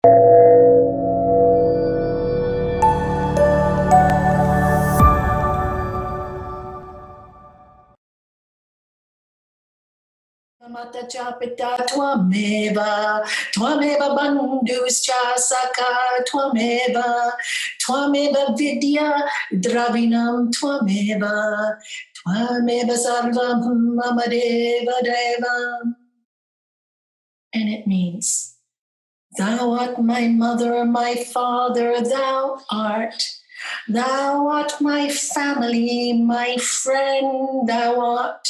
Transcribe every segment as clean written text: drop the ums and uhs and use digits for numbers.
Mata chapita twameva, twameva bandhuscha saka twameva, twameva vidya dravinam twameva, twameva sarvam mamadeva deva. And it means, thou art my mother, my father, thou art. Thou art my family, my friend, thou art.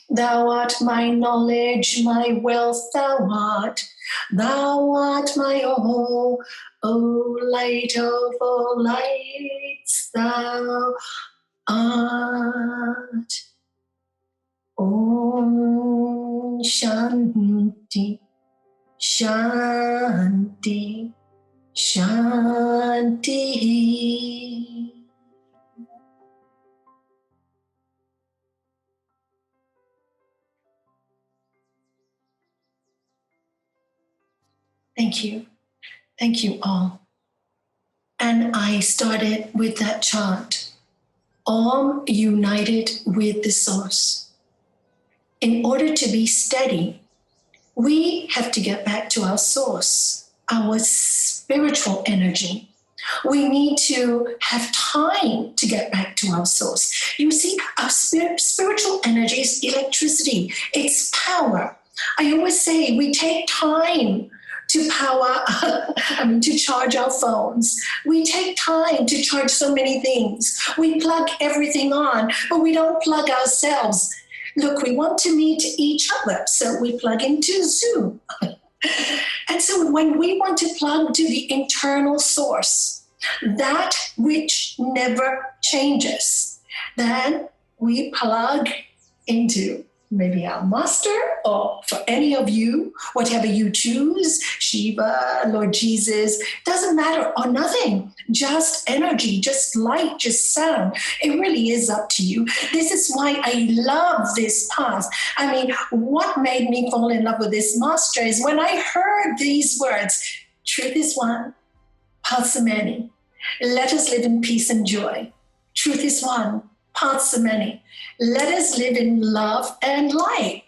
Thou art my knowledge, my wealth, thou art. Thou art my all, O light of all lights, thou art. Om Shanti, Shanti, Shanti. Thank you. Thank you all. And I started with that chant, Om united with the source. In order to be steady, we have to get back to our source, our spiritual energy. We need to have time to get back to our source. You see, our spiritual energy is electricity. It's power. I always say we take time to to charge our phones. We take time to charge so many things. We plug everything on, but we don't plug ourselves. Look, we want to meet each other, so we plug into Zoom. And so when we want to plug to the internal source, that which never changes, then we plug into maybe our master, or for any of you, whatever you choose, Shiva, Lord Jesus, doesn't matter, or nothing, just energy, just light, just sound. It really is up to you. This is why I love this path. I mean, what made me fall in love with this master is when I heard these words, truth is one, paths are many. Let us live in peace and joy. Truth is one, paths are many. Let us live in love and light.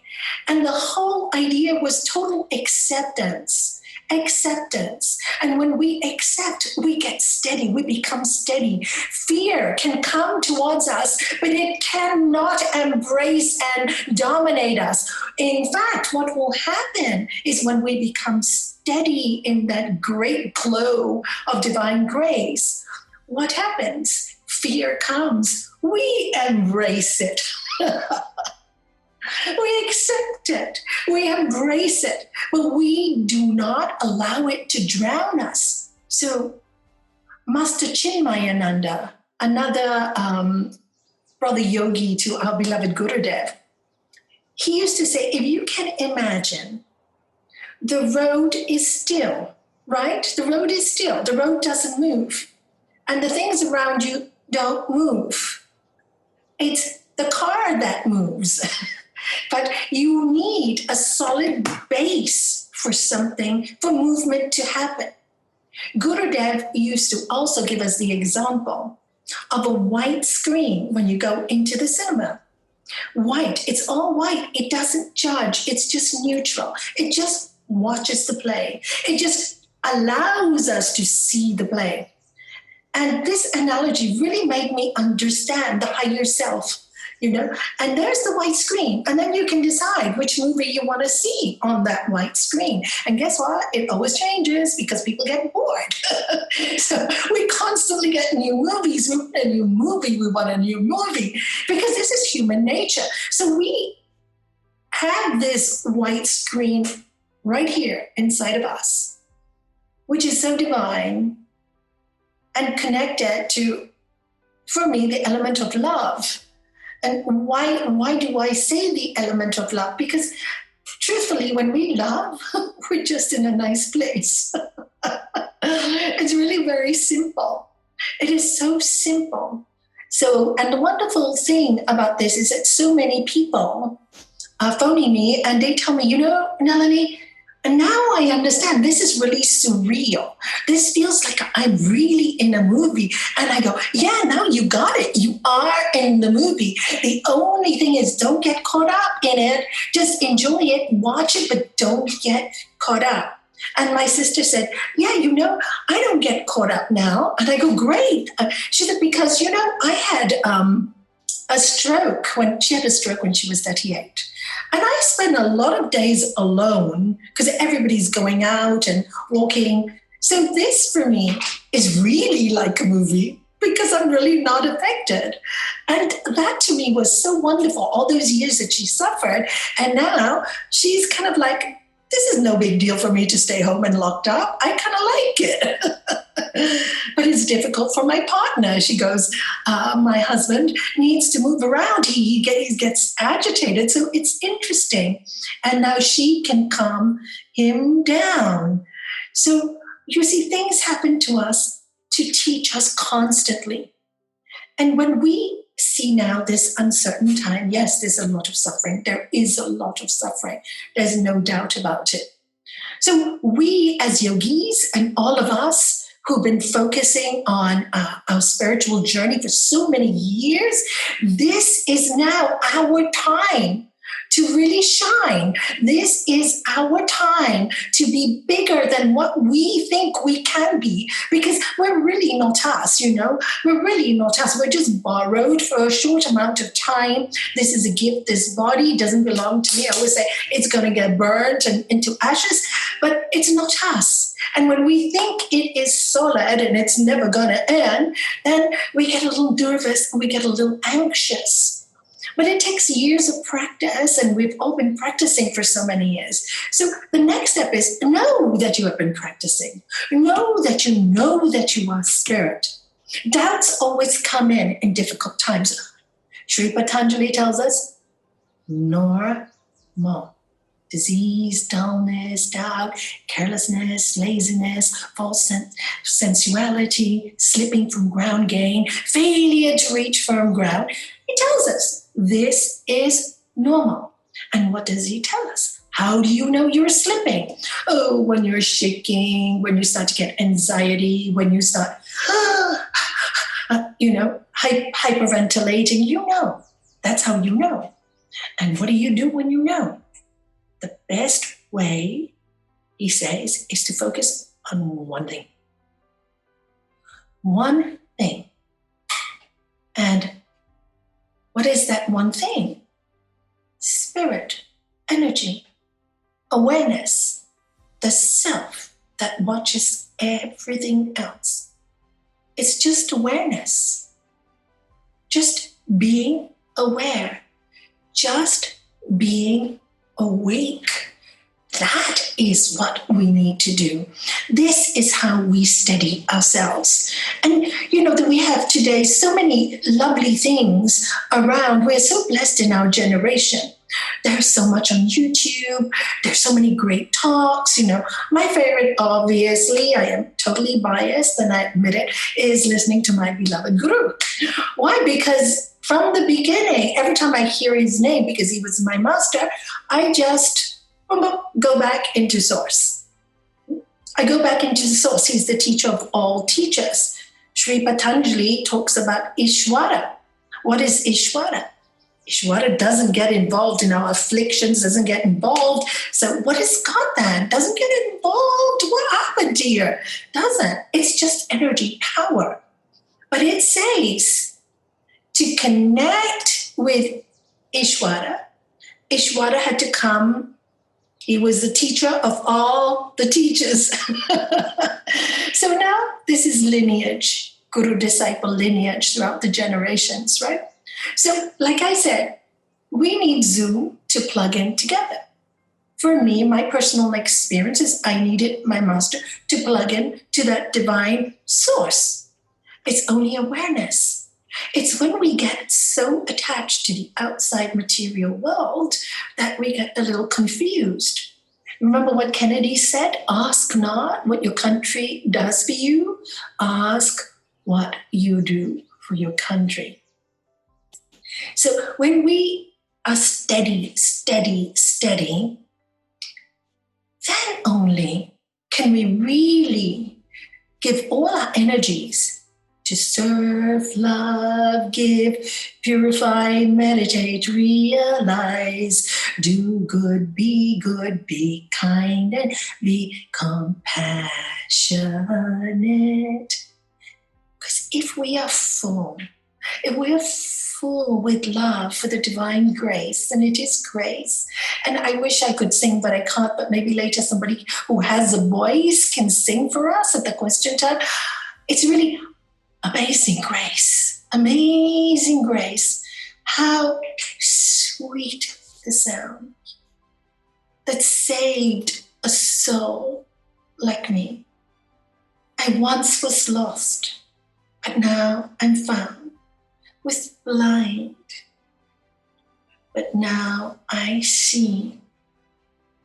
And the whole idea was total acceptance. Acceptance. And when we accept, we get steady, we become steady. Fear can come towards us, but it cannot embrace and dominate us. In fact, what will happen is when we become steady in that great glow of divine grace, what happens? Fear comes. We embrace it. We accept it. We embrace it. But we do not allow it to drown us. So Master Chinmayananda, another brother yogi to our beloved Gurudev, he used to say, if you can imagine, the road is still, right? The road is still. The road doesn't move. And the things around you don't move. It's the car that moves. But you need a solid base for something, for movement to happen. Gurudev used to also give us the example of a white screen when you go into the cinema. White, it's all white. It doesn't judge. It's just neutral. It just watches the play. It just allows us to see the play. And this analogy really made me understand the higher self, and there's the white screen. And then you can decide which movie you want to see on that white screen. And guess what? It always changes because people get bored. So we constantly get new movies. We want a new movie. We want a new movie because this is human nature. So we have this white screen right here inside of us, which is so divine and connected to, for me, the element of love. And why do I say the element of love? Because truthfully, when we love, we're just in a nice place. It's really very simple. It is so simple. So, and the wonderful thing about this is that so many people are phoning me and they tell me, Nalanie, And now I understand this is really surreal. This feels like I'm really in a movie. And I go, yeah, now you got it. You are in the movie. The only thing is don't get caught up in it. Just enjoy it, watch it, but don't get caught up. And my sister said, yeah, I don't get caught up now. And I go, great. She said, because, I had a stroke when she had a stroke when she was 38. And I spend a lot of days alone because everybody's going out and walking. So this for me is really like a movie because I'm really not affected. And that to me was so wonderful, all those years that she suffered. And now she's kind of like, this is no big deal for me to stay home and locked up. I kind of like it. But it's difficult for my partner. She goes, my husband needs to move around. He gets agitated. So it's interesting. And now she can calm him down. So you see, things happen to us to teach us constantly. And when we see now this uncertain time, yes, there's a lot of suffering. There is a lot of suffering. There's no doubt about it. So we as yogis and all of us who've been focusing on our spiritual journey for so many years, this is now our time to really shine. This is our time to be bigger than what we think we can be, because we're really not us, We're really not us. We're just borrowed for a short amount of time. This is a gift. This body doesn't belong to me. I always say it's going to get burnt and into ashes, but it's not us. And when we think it is solid and it's never going to end, then we get a little nervous and we get a little anxious. But it takes years of practice, and we've all been practicing for so many years. So the next step is know that you have been practicing. Know that you are spirit. Doubts always come in difficult times. Sri Patanjali tells us, normal. Disease, dullness, doubt, carelessness, laziness, false sensuality, slipping from ground gain, failure to reach firm ground. He tells us this is normal. And what does he tell us? How do you know you're slipping? Oh, when you're shaking, when you start to get anxiety, when you start, hyperventilating, That's how you know. And what do you do when you know? The best way, he says, is to focus on one thing. One thing. And what is that one thing? Spirit, energy, awareness, the self that watches everything else. It's just awareness. Just being aware. Just being awake. That is what we need to do. This is how we steady ourselves. And that we have today so many lovely things around. We're so blessed in our generation. There's so much on YouTube. There's so many great talks. My favorite, obviously, I am totally biased and I admit it, is listening to my beloved Guru. Why? Because from the beginning, every time I hear his name, because he was my master, I just go back into source. I go back into the source. He's the teacher of all teachers. Sri Patanjali talks about Ishvara. What is Ishvara? Ishvara doesn't get involved in our afflictions, doesn't get involved. So what is God then? Doesn't get involved. What happened here? Doesn't. It's just energy, power. But it says to connect with Ishvara, Ishvara had to come. He was the teacher of all the teachers. So now this is lineage, guru-disciple lineage throughout the generations, right? So like I said, we need Zoom to plug in together. For me, my personal experience is I needed my master to plug in to that divine source. It's only awareness. It's when we get so attached to the outside material world that we get a little confused. Remember what Kennedy said? Ask not what your country does for you. Ask what you do for your country. So when we are steady, then only can we really give all our energies to serve, love, give, purify, meditate, realize, do good, be kind, and be compassionate. Because if we are full with love for the divine grace, and it is grace. And I wish I could sing, but I can't, but maybe later somebody who has a voice can sing for us at the question time. It's really amazing grace. Amazing grace. How sweet the sound that saved a soul like me. I once was lost, but now I'm found. Was blind, but now I see.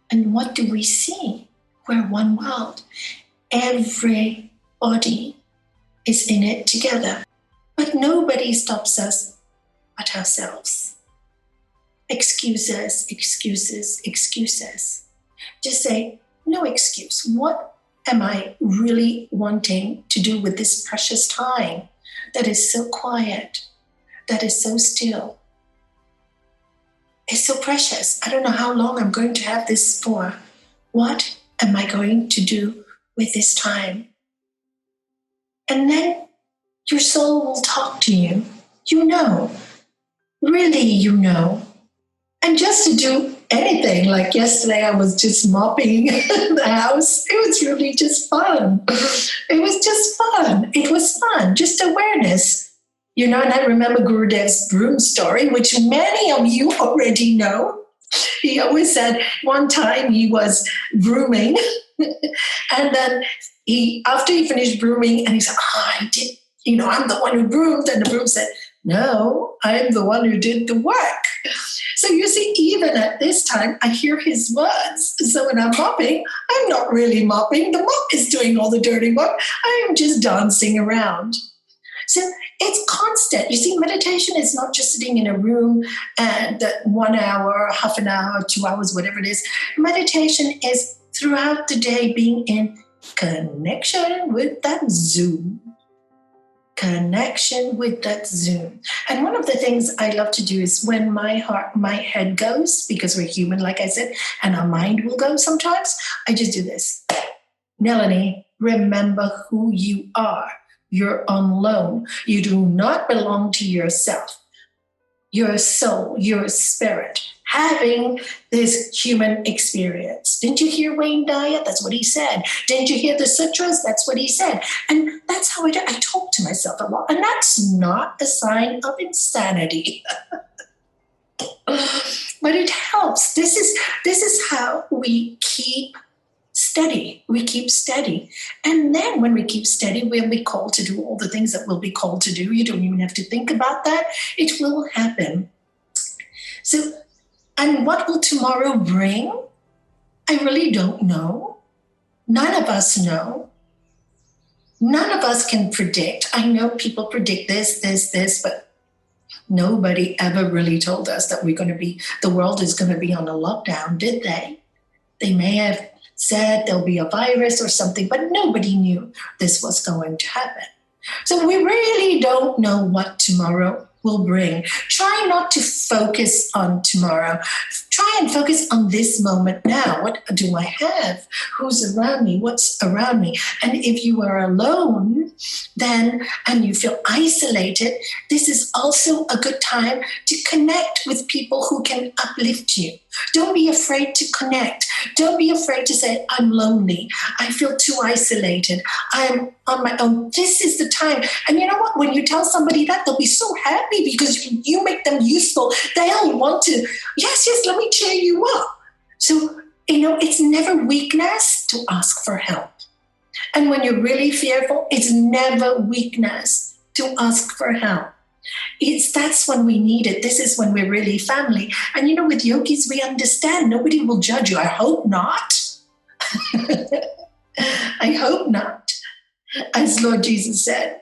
And what do we see? We're one world. Everybody is in it together. But nobody stops us but ourselves. Excuses. Just say, no excuse. What am I really wanting to do with this precious time that is so quiet? That is so still. It's so precious. I don't know how long I'm going to have this for. What am I going to do with this time? And then your soul will talk to you. You know. Really, you know. And just to do anything, like yesterday I was just mopping the house. It was really just fun. It was fun. Just awareness. You know, and I remember Gurudev's broom story, which many of you already know. He always said one time he was brooming, and then after he finished brooming, and he said, I did, I'm the one who broomed. And the broom said, no, I'm the one who did the work. So you see, even at this time, I hear his words. So when I'm mopping, I'm not really mopping. The mop is doing all the dirty work. I am just dancing around. So it's constant. You see, meditation is not just sitting in a room and 1 hour, half an hour, 2 hours, whatever it is. Meditation is throughout the day being in connection with that Zoom. Connection with that Zoom. And one of the things I love to do is when my head goes, because we're human, like I said, and our mind will go sometimes, I just do this. Nalanie, remember who you are. You're on loan. You do not belong to yourself. Your soul, your spirit, having this human experience. Didn't you hear Wayne Dyer? That's what he said. Didn't you hear the sutras? That's what he said. And that's how I do. I talk to myself a lot. And that's not a sign of insanity. But it helps. This is how we keep steady. We keep steady. And then when we keep steady, we'll be called to do all the things that we'll be called to do. You don't even have to think about that. It will happen. So, and what will tomorrow bring? I really don't know. None of us know. None of us can predict. I know people predict this, but nobody ever really told us that the world is going to be on a lockdown, did they? They may have said there'll be a virus or something, but nobody knew this was going to happen. So we really don't know what tomorrow will bring. Try not to focus on tomorrow. Try and focus on this moment now. What do I have? Who's around me? What's around me? And if you are alone, then, and you feel isolated, this is also a good time to connect with people who can uplift you. Don't be afraid to connect. Don't be afraid to say, I'm lonely. I feel too isolated. I'm on my own. This is the time. And you know what? When you tell somebody that, they'll be so happy because you make them useful. They'll want to, yes, let me cheer you up. So, it's never weakness to ask for help. And when you're really fearful, it's never weakness to ask for help. That's when we need it. This is when we're really family. And with yogis, we understand nobody will judge you. I hope not. I hope not. As Lord Jesus said,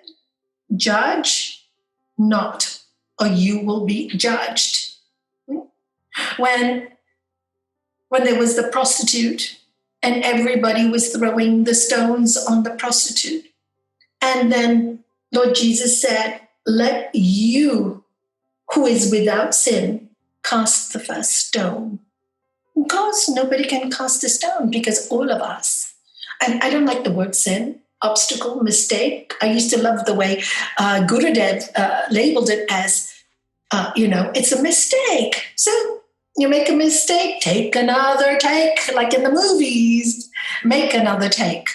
judge not, or you will be judged. When there was the prostitute and everybody was throwing the stones on the prostitute. And then Lord Jesus said, let you, who is without sin, cast the first stone. Of course, nobody can cast a stone because all of us, and I don't like the word sin, obstacle, mistake. I used to love the way Gurudev labeled it as, it's a mistake. So you make a mistake, take another take, like in the movies, make another take.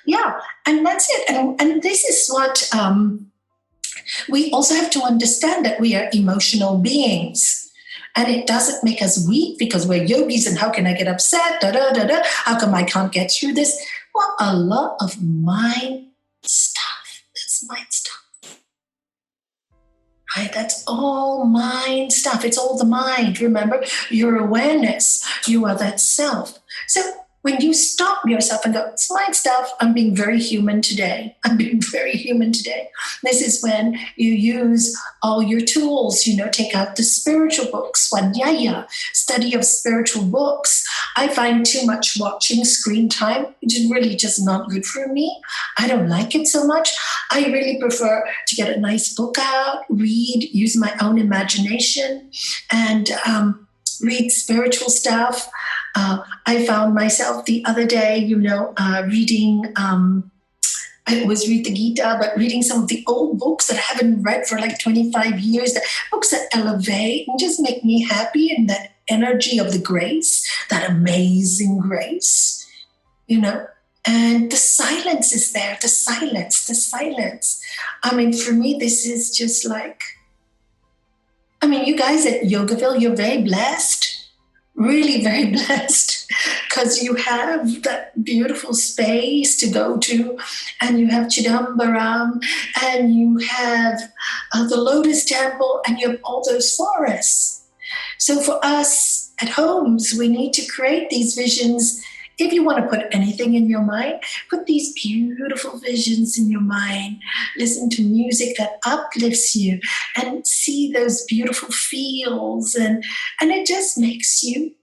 Yeah, and that's it. And this is what we also have to understand, that we are emotional beings. And it doesn't make us weak because we're yogis and how can I get upset? Da, da, da, da. How come I can't get through this? Well, a lot of mind stuff. That's mind stuff. Right? That's all mind stuff. It's all the mind. Remember, your awareness, you are that self. So when you stop yourself and go, it's mind stuff, I'm being very human today. I'm being very human today. This is when you use all your tools, take out the spiritual books, Swanyaya, study of spiritual books. I find too much watching screen time, which is really just not good for me. I don't like it so much. I really prefer to get a nice book out, read, use my own imagination, and read spiritual stuff. I found myself the other day, reading, I always read the Gita, but reading some of the old books that I haven't read for like 25 years, books that elevate and just make me happy, and that energy of the grace, that amazing grace, and the silence is there, the silence. I mean, for me, this is just like, you guys at Yogaville, you're very blessed. Really very blessed, because you have that beautiful space to go to, and you have Chidambaram, and you have the Lotus Temple, and you have all those forests. So for us at homes, we need to create these visions. If you want to put anything in your mind, put these beautiful visions in your mind. Listen to music that uplifts you and see those beautiful fields. And it just makes you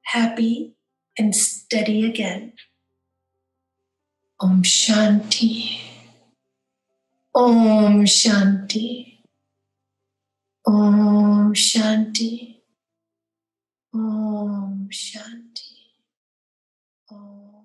happy and steady again. Om Shanti. Om Shanti. Om Shanti. Om Shanti. Om